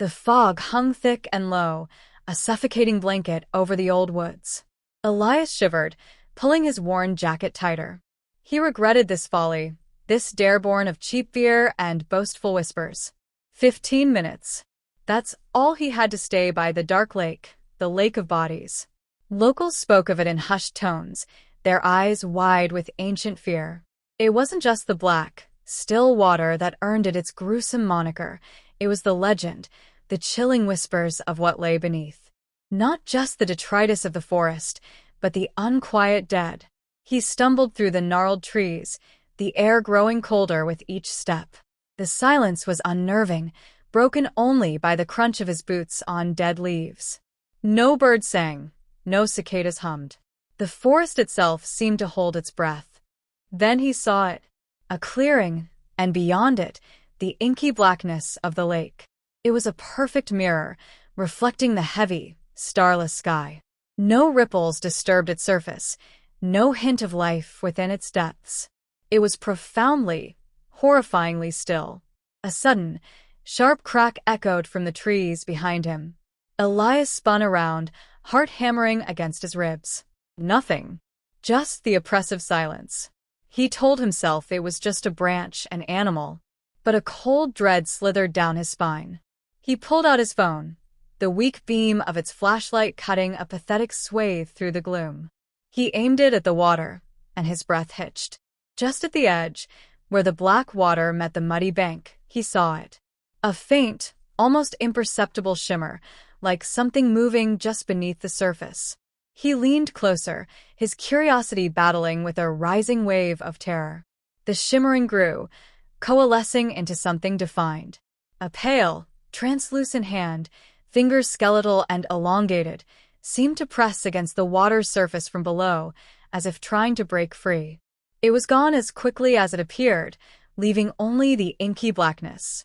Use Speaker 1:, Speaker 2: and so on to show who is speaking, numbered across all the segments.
Speaker 1: The fog hung thick and low, a suffocating blanket over the old woods. Elias shivered, pulling his worn jacket tighter. He regretted this folly, this dare born of cheap fear and boastful whispers. 15 minutes. That's all he had to stay by the dark lake, the lake of bodies. Locals spoke of it in hushed tones, their eyes wide with ancient fear. It wasn't just the black, still water that earned it its gruesome moniker. It was the legend, the chilling whispers of what lay beneath. Not just the detritus of the forest, but the unquiet dead. He stumbled through the gnarled trees, the air growing colder with each step. The silence was unnerving, broken only by the crunch of his boots on dead leaves. No bird sang, no cicadas hummed. The forest itself seemed to hold its breath. Then he saw it, a clearing, and beyond it, the inky blackness of the lake. It was a perfect mirror, reflecting the heavy, starless sky. No ripples disturbed its surface, no hint of life within its depths. It was profoundly, horrifyingly still. A sudden, sharp crack echoed from the trees behind him. Elias spun around, heart hammering against his ribs. Nothing. Just the oppressive silence. He told himself it was just a branch, an animal. But a cold dread slithered down his spine. He pulled out his phone, the weak beam of its flashlight cutting a pathetic swathe through the gloom. He aimed it at the water, and his breath hitched. Just at the edge, where the black water met the muddy bank, he saw it. A faint, almost imperceptible shimmer, like something moving just beneath the surface. He leaned closer, his curiosity battling with a rising wave of terror. The shimmering grew, coalescing into something defined. A pale, translucent hand, fingers skeletal and elongated, seemed to press against the water's surface from below, as if trying to break free. It was gone as quickly as it appeared, leaving only the inky blackness.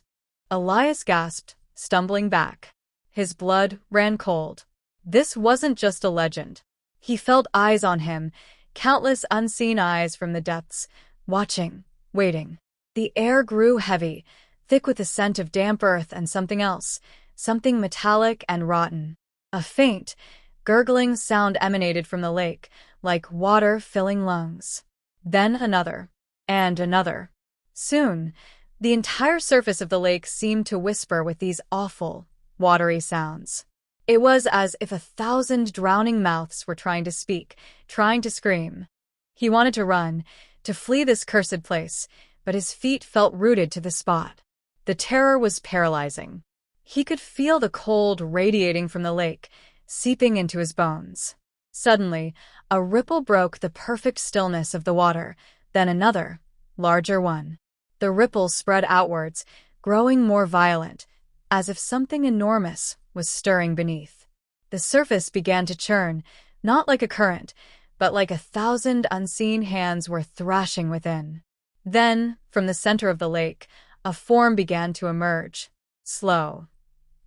Speaker 1: Elias gasped, stumbling back. His blood ran cold. This wasn't just a legend. He felt eyes on him, countless unseen eyes from the depths, watching, waiting. The air grew heavy, thick with the scent of damp earth and something else, something metallic and rotten. A faint, gurgling sound emanated from the lake, like water filling lungs. Then another, and another. Soon, the entire surface of the lake seemed to whisper with these awful, watery sounds. It was as if 1,000 drowning mouths were trying to speak, trying to scream. He wanted to run, to flee this cursed place, but his feet felt rooted to the spot. The terror was paralyzing. He could feel the cold radiating from the lake, seeping into his bones. Suddenly, a ripple broke the perfect stillness of the water, then another, larger one. The ripple spread outwards, growing more violent, as if something enormous was stirring beneath. The surface began to churn, not like a current, but like 1,000 unseen hands were thrashing within. Then, from the center of the lake, a form began to emerge. Slow.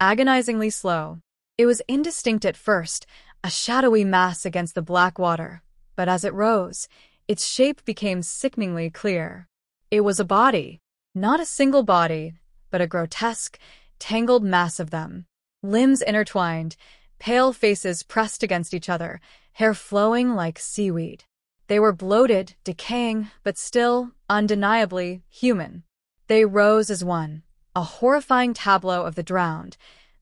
Speaker 1: Agonizingly slow. It was indistinct at first, a shadowy mass against the black water, but as it rose, its shape became sickeningly clear. It was a body. Not a single body, but a grotesque, tangled mass of them. Limbs intertwined, pale faces pressed against each other, hair flowing like seaweed. They were bloated, decaying, but still, undeniably, human. They rose as one, a horrifying tableau of the drowned,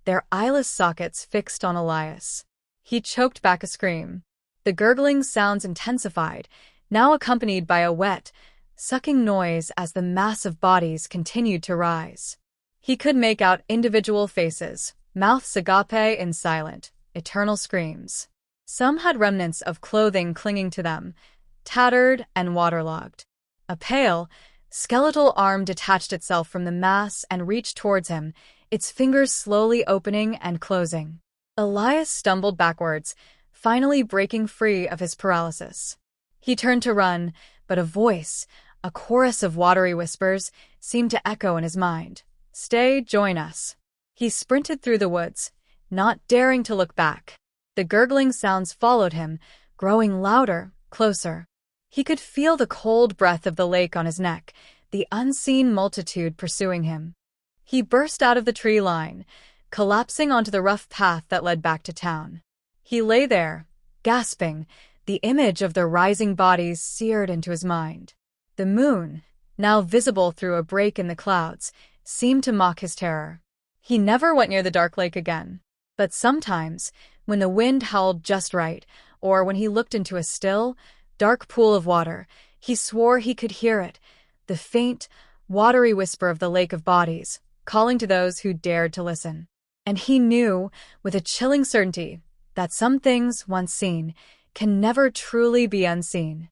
Speaker 1: their eyeless sockets fixed on Elias. He choked back a scream. The gurgling sounds intensified, now accompanied by a wet, sucking noise as the mass of bodies continued to rise. He could make out individual faces, mouths agape in silent, eternal screams. Some had remnants of clothing clinging to them, tattered and waterlogged. A pale, skeletal arm detached itself from the mass and reached towards him, its fingers slowly opening and closing. Elias stumbled backwards, finally breaking free of his paralysis. He turned to run, but a voice, a chorus of watery whispers, seemed to echo in his mind. "Stay, join us." He sprinted through the woods, not daring to look back. The gurgling sounds followed him, growing louder, closer. He could feel the cold breath of the lake on his neck, the unseen multitude pursuing him. He burst out of the tree line, collapsing onto the rough path that led back to town. He lay there, gasping, the image of the rising bodies seared into his mind. The moon, now visible through a break in the clouds, seemed to mock his terror. He never went near the dark lake again. But sometimes, when the wind howled just right, or when he looked into a still, dark pool of water, he swore he could hear it, the faint, watery whisper of the lake of bodies, calling to those who dared to listen. And he knew, with a chilling certainty, that some things, once seen, can never truly be unseen.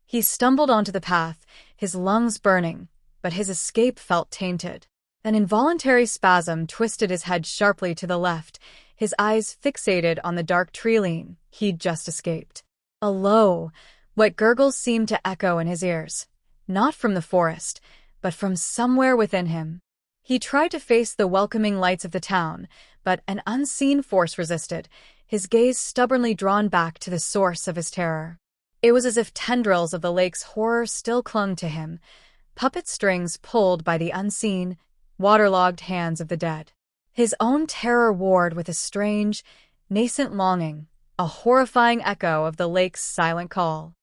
Speaker 1: He stumbled onto the path, his lungs burning, but his escape felt tainted. An involuntary spasm twisted his head sharply to the left, his eyes fixated on the dark tree-line he'd just escaped. A low, wet gurgle seemed to echo in his ears, not from the forest, but from somewhere within him. He tried to face the welcoming lights of the town, but an unseen force resisted, his gaze stubbornly drawn back to the source of his terror. It was as if tendrils of the lake's horror still clung to him, puppet strings pulled by the unseen, waterlogged hands of the dead. His own terror warred with a strange, nascent longing, a horrifying echo of the lake's silent call.